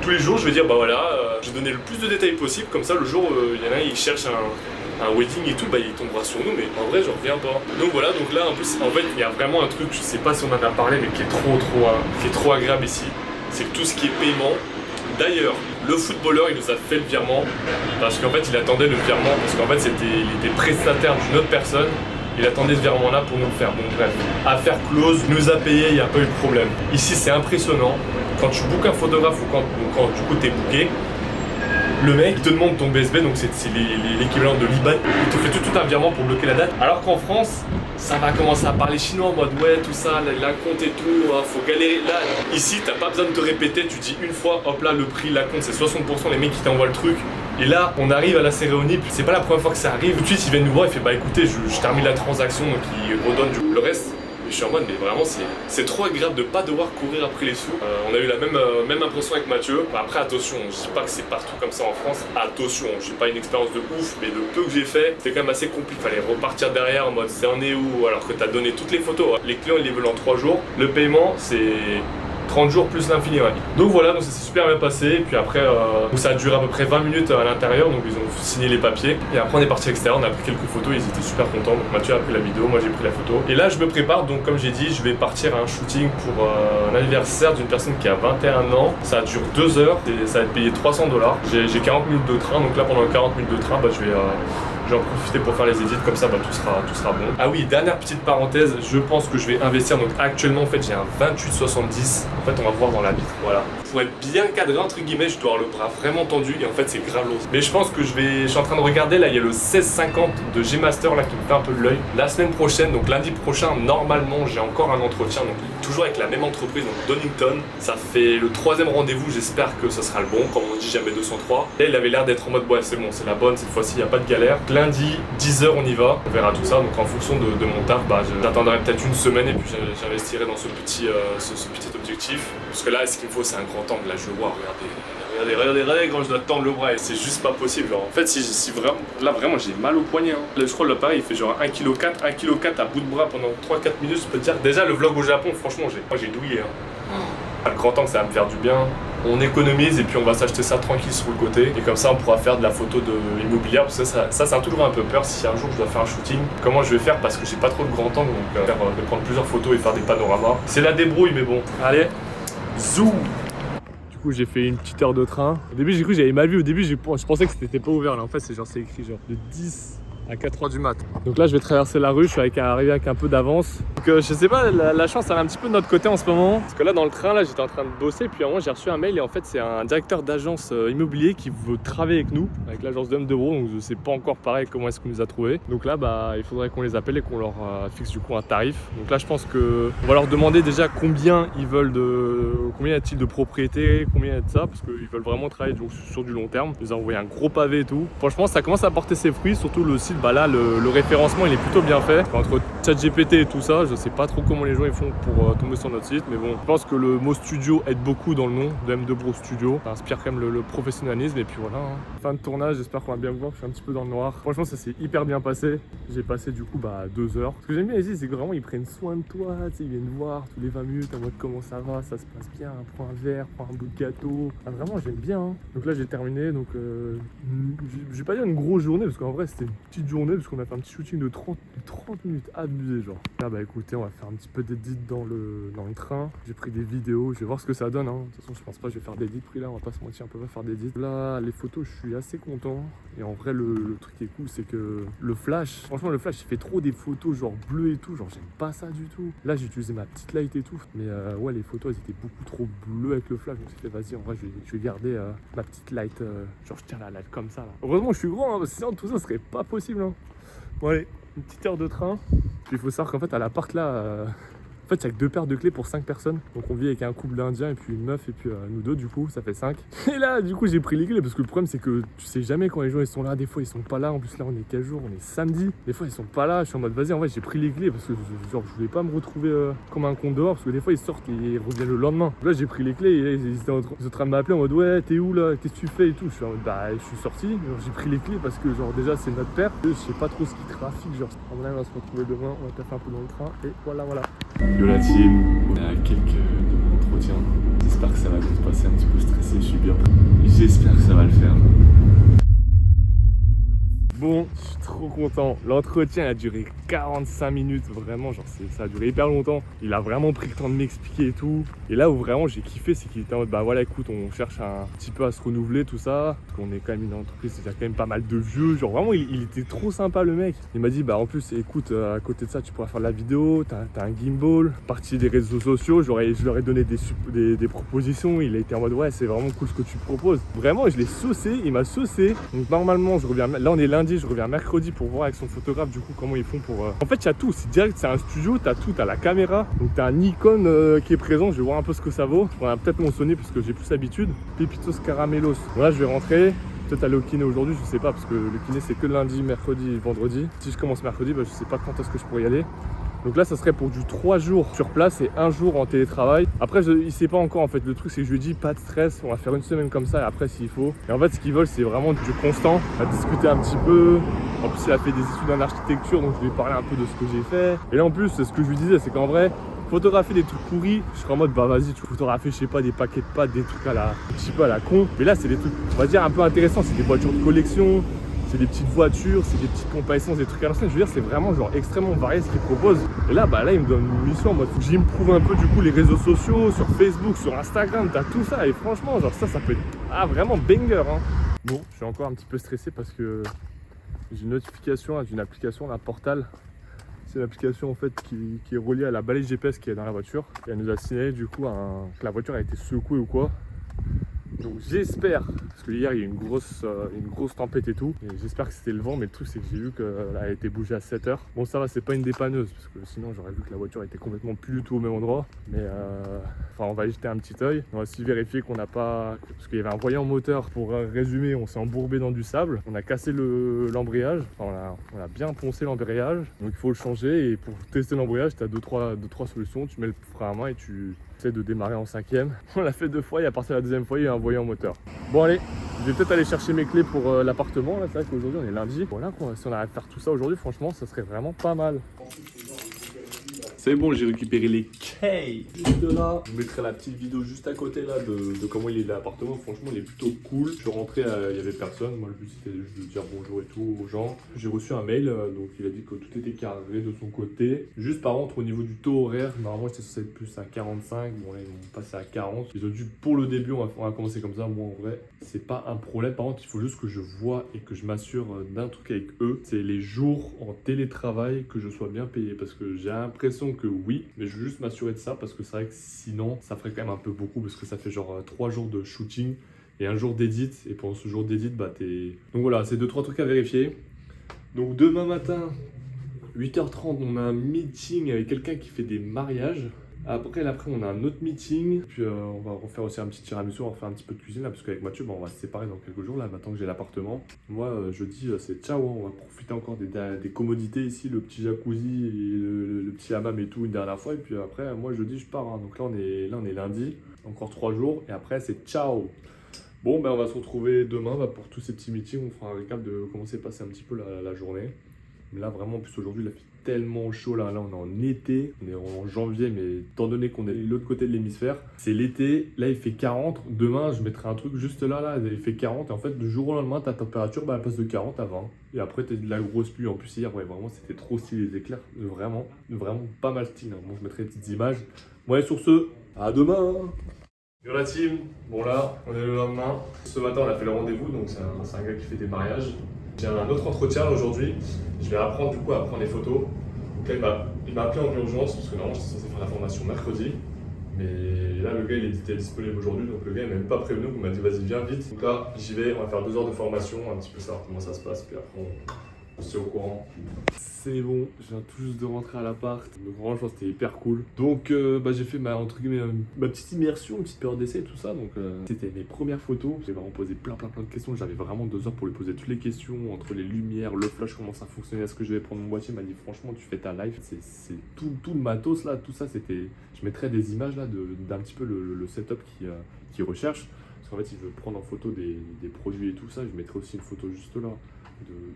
tous les jours je vais dire bah voilà, je vais donner le plus de détails possible, comme ça le jour il y en a il cherche un wedding et tout, bah il tombera sur nous, mais en vrai je reviens pas. Donc voilà, donc là en plus en fait il y a vraiment un truc, je sais pas si on en a parlé mais qui est trop agréable ici, c'est que tout ce qui est paiement. D'ailleurs, le footballeur il nous a fait le virement parce qu'en fait il attendait le virement parce qu'en fait il était prestataire d'une autre personne. Il attendait ce virement là pour nous le faire. Bon bref, affaire close, il nous a payé, il n'y a pas eu de problème. Ici c'est impressionnant, quand tu bookes un photographe ou quand du coup t'es booké, le mec il te demande ton BSB, donc c'est l'équivalent de l'IBAN, il te fait tout un virement pour bloquer la date. Alors qu'en France, ça va commencer à parler chinois en mode ouais tout ça, la compte et tout, faut galérer. Là, ici t'as pas besoin de te répéter, tu dis une fois, hop là le prix, la compte c'est 60%, les mecs qui t'envoient le truc. Et là, on arrive à la cérémonie, puis c'est pas la première fois que ça arrive. Tout de suite, il vient nous voir, il fait bah écoutez, je termine la transaction, donc il redonne le reste. Et je suis en mode, mais vraiment, c'est trop agréable de pas devoir courir après les sous. On a eu la même impression avec Mathieu. Bah, après, attention, je dis pas que c'est partout comme ça en France. Attention, j'ai pas une expérience de ouf, mais le peu que j'ai fait, c'était quand même assez compliqué. Fallait repartir derrière en mode, c'est en est où alors que t'as donné toutes les photos. Les clients, ils les veulent en 3 jours. Le paiement, c'est 30 jours plus l'infini, ouais. Donc voilà, donc ça s'est super bien passé. Et puis après, ça a duré à peu près 20 minutes à l'intérieur. Donc ils ont signé les papiers. Et après, on est parti à l'extérieur, on a pris quelques photos. Ils étaient super contents. Donc Mathieu a pris la vidéo, moi j'ai pris la photo. Et là, je me prépare. Donc, comme j'ai dit, je vais partir à un shooting pour un anniversaire d'une personne qui a 21 ans. Ça dure 2 heures. Et ça va être payé $300. J'ai 40 minutes de train. Donc là, pendant 40 minutes de train, bah, je vais en profiter pour faire les édits, comme ça bah, tout sera bon. Ah oui, dernière petite parenthèse, je pense que je vais investir, donc actuellement en fait j'ai un 28-70, en fait on va voir dans la vitre, voilà. Pour être bien cadré entre guillemets, je dois avoir le bras vraiment tendu et en fait c'est grave lourd. Mais je pense que je suis en train de regarder, là il y a le 1650 de G Master là qui me fait un peu de l'œil. La semaine prochaine, donc lundi prochain, normalement j'ai encore un entretien, donc toujours avec la même entreprise, donc Donington. Ça fait le 3e rendez-vous, j'espère que ça sera le bon, comme on dit jamais 203. Là il avait l'air d'être en mode ouais c'est bon, c'est la bonne, cette fois-ci il n'y a pas de galère. Lundi, 10h on y va, on verra tout ça, donc en fonction de mon taf, j'attendrai peut-être une semaine et puis j'investirai dans ce petit objectif. Parce que là ce qu'il me faut c'est un grand angle, là je le vois, regardez quand je dois tendre le bras, et c'est juste pas possible. Genre. En fait si vraiment, là vraiment j'ai mal au poignet. Hein. Là, je crois que l'appareil il fait genre 1,4 kg à bout de bras pendant 3-4 minutes, je peux te dire. Déjà le vlog au Japon, franchement j'ai douillé. Hein. Le grand angle ça va me faire du bien. On économise et puis on va s'acheter ça tranquille sur le côté. Et comme ça on pourra faire de la photo immobilière. Parce que ça a toujours un peu peur si un jour je dois faire un shooting. Comment je vais faire parce que j'ai pas trop de grand angle. Donc je vais prendre plusieurs photos et faire des panoramas. C'est la débrouille mais bon. Allez, zou. Du coup j'ai fait une petite heure de train. Au début j'ai cru que j'avais mal vu. Au début je pensais que c'était pas ouvert là. En fait c'est écrit genre de 10 à 4h du mat. Donc là je vais traverser la rue, je suis arrivé avec un peu d'avance. Donc je sais pas, la chance elle est un petit peu de notre côté en ce moment. Parce que là dans le train là j'étais en train de bosser, puis à un moment j'ai reçu un mail et en fait c'est un directeur d'agence immobilier qui veut travailler avec nous, avec l'agence d'Homme de Bro, donc je sais pas encore pareil comment est-ce qu'on nous a trouvé. Donc là il faudrait qu'on les appelle et qu'on leur fixe du coup un tarif. Donc là je pense que on va leur demander déjà combien ils veulent combien y a-t-il de propriétés, combien y a de ça, parce qu'ils veulent vraiment travailler donc, sur du long terme. Ils nous ont envoyé un gros pavé et tout. Franchement ça commence à porter ses fruits, surtout le site, là le référencement il est plutôt bien fait. Entre ChatGPT et tout ça, je sais pas trop comment les gens ils font pour tomber sur notre site, mais bon, je pense que le mot studio aide beaucoup dans le nom de M2 Bro Studio. Ça inspire quand même le professionnalisme et puis voilà. Hein. Fin de tournage, j'espère qu'on va bien me voir, je suis un petit peu dans le noir. Franchement ça s'est hyper bien passé. J'ai passé du coup 2 heures. Ce que j'aime bien ici c'est que vraiment ils prennent soin de toi, ils viennent voir tous les 20 minutes en mode comment ça va, ça se passe bien, prends un verre, prends un bout de gâteau. Ah, vraiment j'aime bien. Hein. Donc là j'ai terminé, donc je vais pas dire une grosse journée parce qu'en vrai c'était une petite journée parce qu'on a fait un petit shooting de 30 minutes abusé genre. Là écoutez, on va faire un petit peu d'édit dans le train. J'ai pris des vidéos, je vais voir ce que ça donne. Hein. De toute façon je pense pas que je vais faire d'édit prix là, on va pas se mentir, on peut pas faire d'édit. Là les photos je suis assez content. Et en vrai le truc qui est cool c'est que le flash, franchement le flash il fait trop des photos genre bleues et tout, genre j'aime pas ça du tout. Là j'ai utilisé ma petite light et tout, mais ouais les photos elles étaient beaucoup trop bleues avec le flash. Donc j'ai fait vas-y en vrai je vais garder ma petite light, genre je tiens la light comme ça là. Heureusement je suis grand, hein, sinon tout ça serait pas possible. Hein. Bon allez, une petite heure de train. Puis il faut savoir qu'en fait à l'appart là, en fait il y a que 2 paires de clés pour 5 personnes. Donc on vit avec un couple d'Indiens et puis une meuf et puis nous deux du coup ça fait 5. Et là du coup j'ai pris les clés parce que le problème c'est que tu sais jamais quand les gens ils sont là, des fois ils sont pas là. En plus là on est quel jour? On est samedi. Des fois ils sont pas là, je suis en mode vas-y en vrai j'ai pris les clés parce que genre je voulais pas me retrouver comme un con dehors parce que des fois ils sortent et ils reviennent le lendemain. Là j'ai pris les clés et là, ils étaient en train de m'appeler en mode ouais t'es où là? Qu'est-ce que tu fais et tout? Je suis en mode je suis sorti, j'ai pris les clés parce que genre déjà c'est notre père. Je sais pas trop ce qui trafique, genre on va se retrouver demain, on va taper un peu dans le train et voilà. Yo la team, on est à quelques de mon entretien. J'espère que ça va bien se passer, un petit peu stressé, je suis bien. J'espère que ça va le faire. Bon, je suis trop content. L'entretien a duré 45 minutes, vraiment, genre ça a duré hyper longtemps. Il a vraiment pris le temps de m'expliquer et tout. Et là où vraiment j'ai kiffé, c'est qu'il était en mode voilà écoute, on cherche un petit peu à se renouveler tout ça. Parce qu'on est quand même une entreprise, il y a quand même pas mal de vieux. Genre vraiment il était trop sympa le mec. Il m'a dit en plus écoute, à côté de ça tu pourras faire de la vidéo, t'as un gimbal, partie des réseaux sociaux, je leur ai donné des propositions. Il a été en mode ouais c'est vraiment cool ce que tu proposes. Vraiment je l'ai saucé, il m'a saucé. Donc normalement je reviens, là on est lundi, je reviens mercredi pour voir avec son photographe du coup comment ils font pour... En fait il y a tout, c'est direct, c'est un studio, t'as tout, t'as la caméra, donc t'as un Nikon qui est présent, je vais voir un peu ce que ça vaut. On va peut-être mon Sony parce que j'ai plus l'habitude. Pepitos Caramelos. Bon là je vais rentrer, peut-être aller au kiné aujourd'hui, je sais pas parce que le kiné c'est que lundi, mercredi et vendredi. Si je commence mercredi, je sais pas quand est-ce que je pourrais y aller. Donc là ça serait pour du 3 jours sur place et 1 jour en télétravail. Après il sait pas encore en fait, le truc c'est que je lui dis pas de stress, on va faire une semaine comme ça et après s'il faut. Et en fait ce qu'ils veulent c'est vraiment du constant, à discuter un petit peu. En plus il a fait des études en architecture donc je lui ai parlé un peu de ce que j'ai fait. Et là en plus ce que je lui disais c'est qu'en vrai photographier des trucs pourris, je serais en mode vas-y tu photographies je sais pas des paquets de pâtes, des trucs un petit peu à la con. Mais là c'est des trucs on va dire un peu intéressants, c'est des voitures de collection. C'est des petites voitures, c'est des petites pompes à essence, des trucs à l'ancienne. Je veux dire, c'est vraiment genre extrêmement varié ce qu'ils proposent. Et là, il me donne une mission en mode faut que j'improve un peu du coup les réseaux sociaux, sur Facebook, sur Instagram, t'as tout ça. Et franchement, genre ça peut être vraiment banger. Hein. Bon, je suis encore un petit peu stressé parce que j'ai une notification d'une application, un Portal. C'est une application en fait qui est reliée à la balise GPS qui est dans la voiture. Et elle nous a signalé du coup que la voiture a été secouée ou quoi. Donc j'espère, parce que hier il y a eu une grosse tempête et tout, et j'espère que c'était le vent, mais le truc c'est que j'ai vu qu'elle a été bougée à 7h. Bon ça va, c'est pas une dépanneuse, parce que sinon j'aurais vu que la voiture était complètement plus du tout au même endroit, mais enfin on va y jeter un petit œil. On va aussi vérifier qu'on n'a pas, parce qu'il y avait un voyant moteur, pour résumer, on s'est embourbé dans du sable, on a cassé l'embrayage, enfin on a bien poncé l'embrayage, donc il faut le changer, et pour tester l'embrayage, tu as deux, trois solutions, tu mets le frein à main et tu essaies de démarrer en 5e. On l'a fait 2 fois, et à partir de la 2e fois, il y a un voyant moteur. Bon allez, je vais peut-être aller chercher mes clés pour l'appartement, là c'est vrai qu'aujourd'hui on est lundi. Voilà quoi, si on arrive à faire tout ça aujourd'hui, franchement ça serait vraiment pas mal. C'est bon, j'ai récupéré les clés. Juste là, je vous mettrai la petite vidéo juste à côté là de comment il est l'appartement. Franchement, il est plutôt cool. Je suis rentré, il n'y avait personne. Moi, le but c'était juste de dire bonjour et tout aux gens. J'ai reçu un mail, donc il a dit que tout était carré de son côté. Juste par contre, au niveau du taux horaire, normalement j'étais censé être plus à 45. Bon, là, ils m'ont passé à 40. Ils ont dû, pour le début, on va commencer comme ça. Moi, en vrai, c'est pas un problème. Par contre, il faut juste que je vois et que je m'assure d'un truc avec eux. C'est les jours en télétravail que je sois bien payé. Parce que j'ai l'impression que oui, mais je veux juste m'assurer de ça parce que c'est vrai que sinon ça ferait quand même un peu beaucoup parce que ça fait genre 3 jours de shooting et un jour d'édit, et pendant ce jour d'édit bah t'es... Donc voilà, c'est 2-3 trucs à vérifier. Donc demain matin 8h30 on a un meeting avec quelqu'un qui fait des mariages. Après on a un autre meeting, puis on va refaire aussi un petit tiramisu, on va faire un petit peu de cuisine là, parce qu'avec Mathieu on va se séparer dans quelques jours là, maintenant que j'ai l'appartement. Moi jeudi c'est ciao, hein, on va profiter encore des commodités ici, le petit jacuzzi, et le petit hammam et tout une dernière fois, et puis après moi jeudi je pars, hein. Donc là on est lundi, encore 3 jours, et après c'est ciao. Bon ben on va se retrouver demain pour tous ces petits meetings, on fera un récap de comment s'est passé un petit peu la journée. Mais là vraiment en plus aujourd'hui il a fait tellement chaud, là on est en été, on est en janvier, mais étant donné qu'on est de l'autre côté de l'hémisphère, c'est l'été, là il fait 40, demain je mettrai un truc juste là il fait 40, et en fait du jour au lendemain ta température elle passe de 40 à 20, et après t'as de la grosse pluie. En plus hier, ouais vraiment c'était trop stylé, les éclairs, vraiment pas mal stylé, hein. Bon je mettrai des petites images. Bon et sur ce, à demain hein. Yo la team, bon là on est le lendemain, ce matin on a fait le rendez-vous, donc c'est un gars qui fait des mariages. J'ai un autre entretien aujourd'hui, je vais apprendre du coup à prendre les photos. Donc là il m'a appelé en urgence parce que normalement j'étais censé faire la formation mercredi. Mais là le gars il était disponible aujourd'hui, donc le gars il m'a même pas prévenu, il m'a dit vas-y viens vite. Donc là j'y vais, on va faire 2 heures de formation, un petit peu savoir comment ça se passe, puis après on se tient au courant. C'est bon, je viens tout juste de rentrer à l'appart, donc franchement c'était hyper cool. Donc j'ai fait ma petite immersion, une petite période d'essai et tout ça, donc c'était mes premières photos. J'ai vraiment posé plein de questions, j'avais vraiment 2 heures pour lui poser toutes les questions, entre les lumières, le flash, comment ça fonctionnait, est-ce que je vais prendre mon boîtier. Il m'a dit franchement tu fais ta live, c'est tout le matos là, tout ça c'était... Je mettrais des images là d'un petit peu le setup qui recherche, parce qu'en fait il veut prendre en photo des produits et tout ça, je mettrai aussi une photo juste là.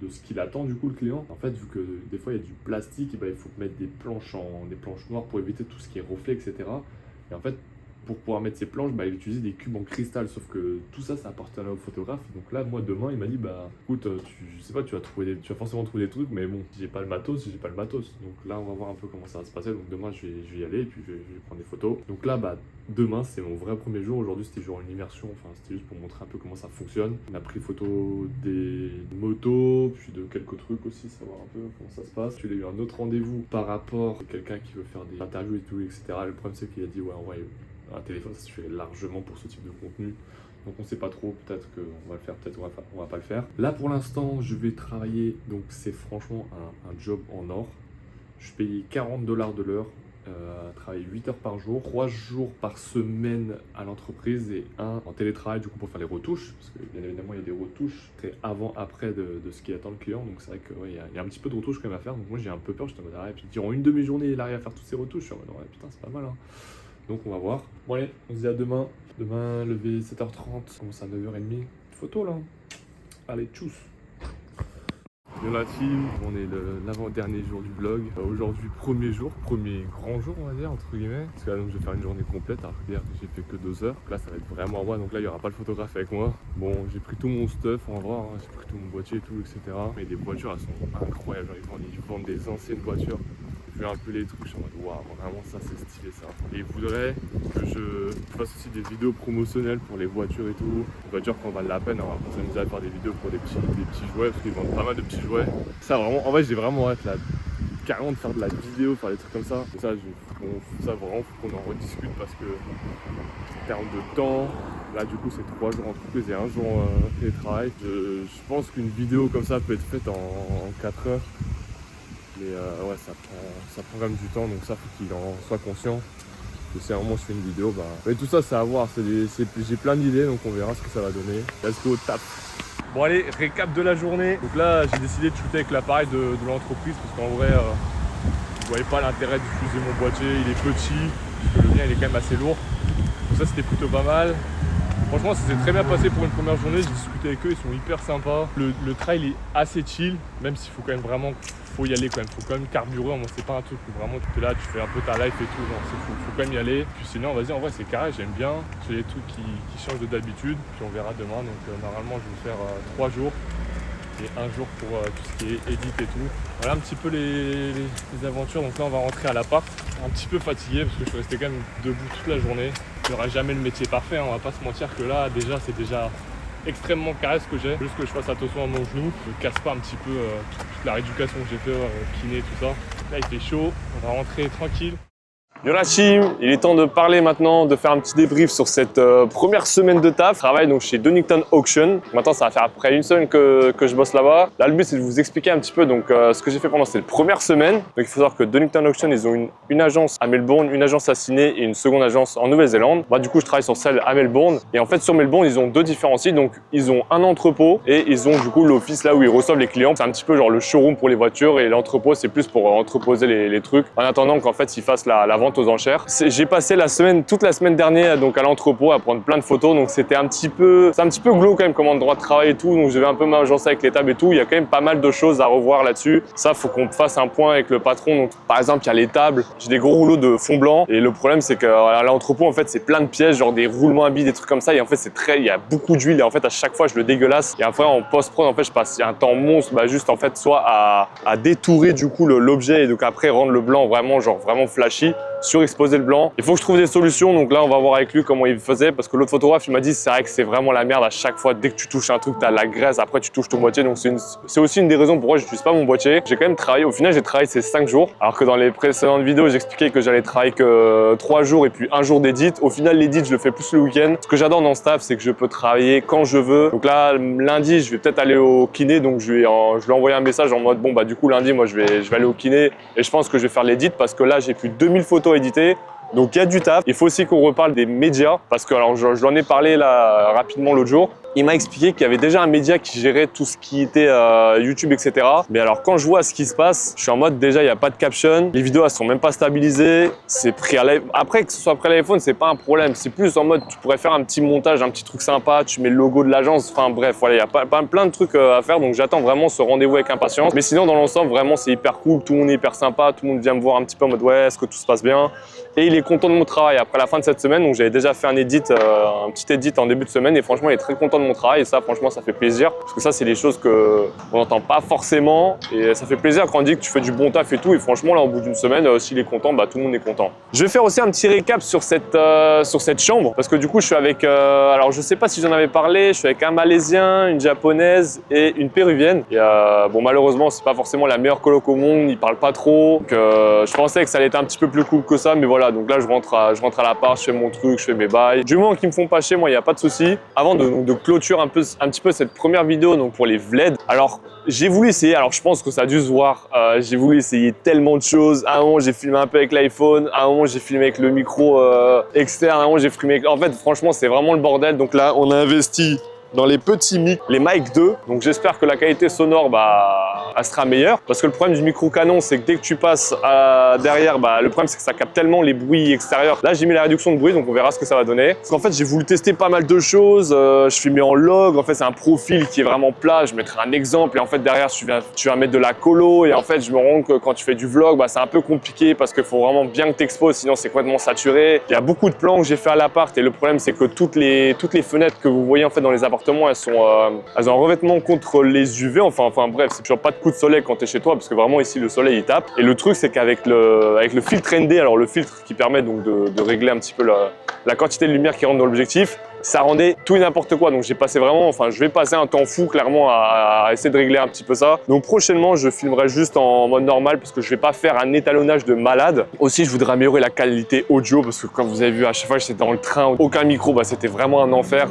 De ce qu'il attend du coup le client. En fait vu que des fois il y a du plastique, et il faut mettre des planches noires pour éviter tout ce qui est reflet, etc. Et en fait pour pouvoir mettre ces planches, il utilise des cubes en cristal, sauf que tout ça appartenait au photographe. Donc là moi demain il m'a dit écoute je sais pas, tu vas forcément trouver des trucs, mais bon j'ai pas le matos. Donc là on va voir un peu comment ça va se passer. Donc demain je vais y aller, et puis je vais prendre des photos. Donc là demain c'est mon vrai premier jour. Aujourd'hui c'était genre une immersion, enfin c'était juste pour montrer un peu comment ça fonctionne. On a pris photo des motos, puis de quelques trucs aussi, savoir un peu comment ça se passe. Puis il y a eu un autre rendez-vous par rapport à quelqu'un qui veut faire des interviews et tout, etc. Le problème c'est qu'il a dit ouais un téléphone ça suffit largement pour ce type de contenu. Donc on sait pas trop, peut-être qu'on va le faire, peut-être on va pas le faire. Là pour l'instant je vais travailler, donc c'est franchement un job en or. Je suis payé $40 de l'heure, travailler 8 heures par jour, 3 jours par semaine à l'entreprise et 1 en télétravail du coup pour faire les retouches, parce que bien évidemment il y a des retouches très avant-après de ce qui attend le client, donc c'est vrai qu'il y a un petit peu de retouches quand même à faire. Donc moi j'ai un peu peur, je te mode puis durant une demi-journée il arrive à faire toutes ces retouches, je suis en mode ouais putain c'est pas mal hein. Donc on va voir. Bon allez, on se dit à demain. Demain, lever 7h30, commence à 9h30. Photo là. Allez, tchuss. Yo la team, on est l'avant-dernier jour du vlog. Aujourd'hui, premier grand jour, on va dire, entre guillemets. Parce que là, donc, je vais faire une journée complète. Alors hier, j'ai fait que 2 heures. Donc là, ça va être vraiment à moi. Donc là, il n'y aura pas le photographe avec moi. Bon, j'ai pris tout mon stuff, on va voir. Hein. J'ai pris tout mon boîtier et tout, etc. Mais les voitures, elles sont incroyables. Ils vendent des anciennes voitures. Je vais un peu les trucs, je suis en mode waouh, vraiment ça c'est stylé ça. Et ils voudraient que je fasse aussi des vidéos promotionnelles pour les voitures et tout. Les voitures qu'on valent la peine, on va s'amuser à faire des vidéos pour des petits jouets, parce qu'ils vendent pas mal de petits jouets. Ça vraiment, en vrai j'ai vraiment hâte là. carrément de faire de la vidéo, faire des trucs comme ça. Et ça, ça vraiment, faut qu'on en rediscute parce que en termes de temps, là du coup c'est 3 jours entreprise et 1 jour télétravail. Je pense qu'une vidéo comme ça peut être faite en 4 heures. Mais ouais, ça prend quand même du temps, donc ça faut qu'il en soit conscient. Et si à un moment je fais une vidéo, bah... Mais tout ça c'est à voir, j'ai plein d'idées, donc on verra ce que ça va donner. Let's go, tap. Bon allez, récap de la journée. Donc là j'ai décidé de shooter avec l'appareil de l'entreprise parce qu'en vrai, je voyais pas l'intérêt d'utiliser mon boîtier, il est petit, parce que le mien il est quand même assez lourd. Donc ça c'était plutôt pas mal. Franchement ça s'est très bien passé pour une première journée, j'ai discuté avec eux, ils sont hyper sympas. Le trail est assez chill, même s'il faut quand même vraiment y aller quand même, faut quand même carburer. Moi c'est pas un truc où vraiment tu es là, tu fais un peu ta life et tout, non, faut quand même y aller. Puis sinon vas-y, en vrai c'est carré, j'aime bien, j'ai des trucs qui changent de d'habitude, puis on verra demain. Donc normalement je vais faire 3 jours et 1 jour pour tout ce qui est edit et tout. Voilà un petit peu les aventures. Donc là on va rentrer à l'appart, un petit peu fatigué parce que je suis resté quand même debout toute la journée. Il n'y aura jamais le métier parfait, hein. On va pas se mentir que là déjà c'est déjà extrêmement carré ce que j'ai. Juste que je fasse attention à mon genou, je ne casse pas un petit peu toute la rééducation que j'ai fait, kiné, tout ça. Là il fait chaud, on va rentrer tranquille. Yo la team, il est temps de parler maintenant, de faire un petit débrief sur cette première semaine de taf. Je travaille donc chez Donington Auction. Maintenant ça va faire à peu près 1 semaine que je bosse là-bas. Là le but c'est de vous expliquer un petit peu donc, ce que j'ai fait pendant cette première semaine. Donc il faut savoir que Donington Auction ils ont une agence à Melbourne, une agence à Sydney et une seconde agence en Nouvelle-Zélande. Moi du coup je travaille sur celle à Melbourne. Et en fait sur Melbourne ils ont 2 différents sites. Donc ils ont un entrepôt et ils ont du coup l'office là où ils reçoivent les clients. C'est un petit peu genre le showroom pour les voitures et l'entrepôt c'est plus pour entreposer les trucs. En attendant qu'en fait ils fassent la vente aux enchères. J'ai passé toute la semaine dernière donc à l'entrepôt à prendre plein de photos, donc c'est un petit peu glauque quand même comme endroit de travail et tout, donc je vais un peu m'agencer avec les tables et tout. Il y a quand même pas mal de choses à revoir là-dessus. Ça faut qu'on fasse un point avec le patron. Donc par exemple il y a les tables, j'ai des gros rouleaux de fond blanc et le problème c'est qu'à l'entrepôt en fait c'est plein de pièces, genre des roulements à billes, des trucs comme ça, et en fait il y a beaucoup d'huile et en fait à chaque fois je le dégueulasse et après en post-prod en fait je passe un temps monstre juste en fait soit à détourer du coup l'objet et donc après rendre le blanc vraiment flashy, surexposer le blanc. Il faut que je trouve des solutions, donc là on va voir avec lui comment il faisait parce que l'autre photographe il m'a dit c'est vrai que c'est vraiment la merde à chaque fois. Dès que tu touches un truc t'as la graisse, après tu touches ton boîtier, donc c'est aussi une des raisons pourquoi j'utilise pas mon boîtier. J'ai quand même travaillé, au final j'ai travaillé ces 5 jours alors que dans les précédentes vidéos j'expliquais que j'allais travailler que 3 jours et puis 1 jour d'édit. Au final l'édit je le fais plus le week-end. Ce que j'adore dans ce taf c'est que je peux travailler quand je veux. Donc là lundi je vais peut-être aller au kiné, donc je lui ai envoyé un message en mode bon bah du coup lundi moi je vais aller au kiné et je pense que je vais faire l'édit parce que là j'ai plus de 2000 photos à éditer. Donc il y a du taf. Il faut aussi qu'on reparle des médias parce que alors je l'en ai parlé là rapidement l'autre jour. Il m'a expliqué qu'il y avait déjà un média qui gérait tout ce qui était YouTube, etc. Mais alors quand je vois ce qui se passe, je suis en mode déjà il n'y a pas de caption, les vidéos elles sont même pas stabilisées, c'est pris à l'iPhone. Après que ce soit pris à l'iPhone, c'est pas un problème. C'est plus en mode tu pourrais faire un petit montage, un petit truc sympa, tu mets le logo de l'agence. Enfin bref, voilà, il y a plein de trucs à faire. Donc j'attends vraiment ce rendez-vous avec impatience. Mais sinon dans l'ensemble vraiment c'est hyper cool, tout le monde est hyper sympa, tout le monde vient me voir un petit peu en mode ouais est-ce que tout se passe bien. Et il est content de mon travail après la fin de cette semaine. Donc j'avais déjà fait un petit edit en début de semaine et franchement il est très content de mon travail et ça franchement ça fait plaisir parce que ça c'est des choses qu'on n'entend pas forcément et ça fait plaisir quand on dit que tu fais du bon taf et tout. Et franchement là au bout d'une semaine s'il est content, bah tout le monde est content. Je vais faire aussi un petit récap sur cette chambre parce que du coup je suis avec alors je sais pas si j'en avais parlé, je suis avec un Malaisien, une Japonaise et une Péruvienne. Et bon malheureusement c'est pas forcément la meilleure coloc au monde, ils parlent pas trop. Donc je pensais que ça allait être un petit peu plus cool que ça, mais voilà. Donc là je rentre à l'appart, je fais mon truc, je fais mes bails. Du moment qu'ils me font pas chier, moi il n'y a pas de souci. Avant de clôturer un petit peu cette première vidéo donc pour les vleds. Alors j'ai voulu essayer, alors je pense que ça a dû se voir, j'ai voulu essayer tellement de choses. À un moment j'ai filmé un peu avec l'iPhone, à un moment j'ai filmé avec le micro externe, à un moment j'ai filmé avec... En fait franchement c'est vraiment le bordel. Donc là on a investi dans les petits mics, les Mic 2. Donc j'espère que la qualité sonore elle sera meilleure parce que le problème du micro Canon c'est que dès que tu passes derrière, le problème c'est que ça capte tellement les bruits extérieurs. Là j'ai mis la réduction de bruit donc on verra ce que ça va donner. Parce qu'en fait j'ai voulu tester pas mal de choses, je filmais en log, en fait c'est un profil qui est vraiment plat, je mettrai un exemple et en fait derrière tu vas mettre de la colo et en fait je me rends compte que quand tu fais du vlog c'est un peu compliqué parce qu'il faut vraiment bien que tu exposes sinon c'est complètement saturé. Il y a beaucoup de plans que j'ai fait à l'appart et le problème c'est que toutes les fenêtres que vous voyez en fait dans les appartements elles ont un revêtement contre les UV, enfin bref, c'est toujours pas de coup de soleil quand tu es chez toi parce que vraiment ici le soleil il tape. Et le truc c'est qu'avec le filtre ND, alors le filtre qui permet donc de régler un petit peu la quantité de lumière qui rentre dans l'objectif, ça rendait tout et n'importe quoi. Donc j'ai passé vraiment, enfin je vais passer un temps fou clairement à essayer de régler un petit peu ça. Donc prochainement je filmerai juste en mode normal parce que je vais pas faire un étalonnage de malade. Aussi je voudrais améliorer la qualité audio parce que comme vous avez vu à chaque fois que j'étais dans le train, aucun micro, bah, c'était vraiment un enfer.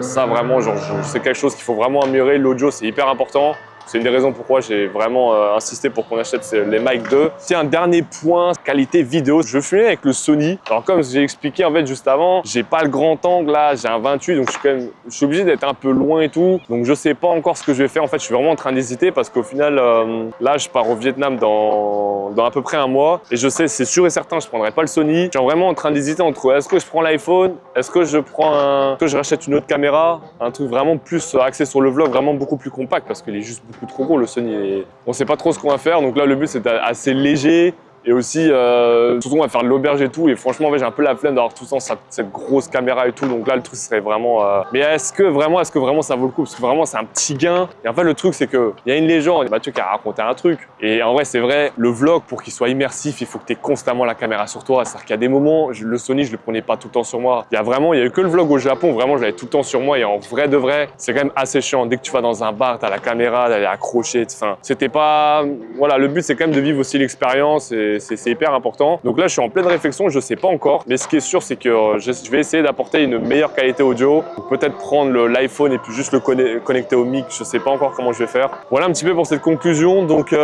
Ça vraiment, genre, c'est quelque chose qu'il faut vraiment améliorer. L'audio c'est hyper important. C'est une des raisons pourquoi j'ai vraiment insisté pour qu'on achète les Mic 2. Tiens, un dernier point, qualité vidéo. Je filmais avec le Sony. Alors comme j'ai expliqué en fait juste avant, j'ai pas le grand angle là, j'ai un 28, donc je suis obligé d'être un peu loin et tout. Donc je sais pas encore ce que je vais faire. En fait, je suis vraiment en train d'hésiter parce qu'au final, là, je pars au Vietnam dans à peu près un mois. Et je sais, c'est sûr et certain, je prendrai pas le Sony. Je suis vraiment en train d'hésiter entre est-ce que je prends l'iPhone, est-ce que je rachète une autre caméra, un truc vraiment plus axé sur le vlog, vraiment beaucoup plus compact parce qu'il est juste beaucoup trop gros le Sony et on sait pas trop ce qu'on va faire. Donc là le but c'est assez léger et aussi surtout on va faire de l'auberge et tout et franchement en fait, j'ai un peu la flemme d'avoir tout le temps cette grosse caméra et tout. Donc là le truc serait vraiment mais est-ce que vraiment ça vaut le coup parce que vraiment c'est un petit gain et en fait le truc c'est que il y a une légende, Mathieu qui a raconté un truc et en vrai c'est vrai, le vlog pour qu'il soit immersif il faut que tu aies constamment la caméra sur toi. C'est-à-dire qu'il y a des moments, le Sony je le prenais pas tout le temps sur moi. Il y a eu que le vlog au Japon vraiment je l'avais tout le temps sur moi et en vrai de vrai c'est quand même assez chiant. Dès que tu vas dans un bar t'as la caméra, d'aller accrocher, enfin c'était pas, voilà, le but c'est quand même de vivre aussi l'expérience et c'est hyper important. Donc là je suis en pleine réflexion, je sais pas encore, mais ce qui est sûr c'est que je vais essayer d'apporter une meilleure qualité audio, peut-être prendre l'iPhone et puis juste le connecter au mic, je sais pas encore comment je vais faire. Voilà un petit peu pour cette conclusion. Donc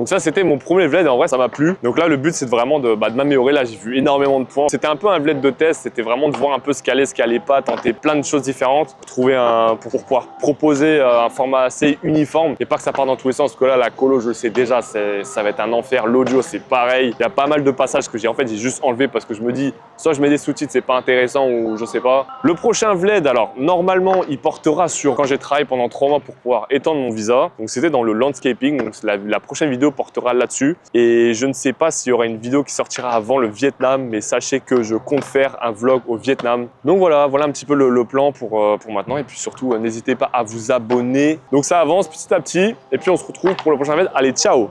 ça c'était mon premier vlog et en vrai ça m'a plu. Donc là le but c'est vraiment de m'améliorer. Là j'ai vu énormément de points, c'était un peu un vlog de test, c'était vraiment de voir un peu ce qui allait pas, tenter plein de choses différentes, trouver pour pouvoir proposer un format assez uniforme et pas que ça parte dans tous les sens parce que là la colo je le sais déjà, ça va être un enfer. L'audio c'est pareil, il y a pas mal de passages que j'ai juste enlevé parce que je me dis soit je mets des sous-titres c'est pas intéressant ou je sais pas. Le prochain vlog, alors normalement il portera sur quand j'ai travaillé pendant 3 mois pour pouvoir étendre mon visa, donc c'était dans le landscaping, donc la prochaine vidéo portera là-dessus et je ne sais pas s'il y aura une vidéo qui sortira avant le Vietnam, mais sachez que je compte faire un vlog au Vietnam. Donc voilà un petit peu le plan pour maintenant et puis surtout n'hésitez pas à vous abonner. Donc ça avance petit à petit et puis on se retrouve pour le prochain vlog. Allez, ciao!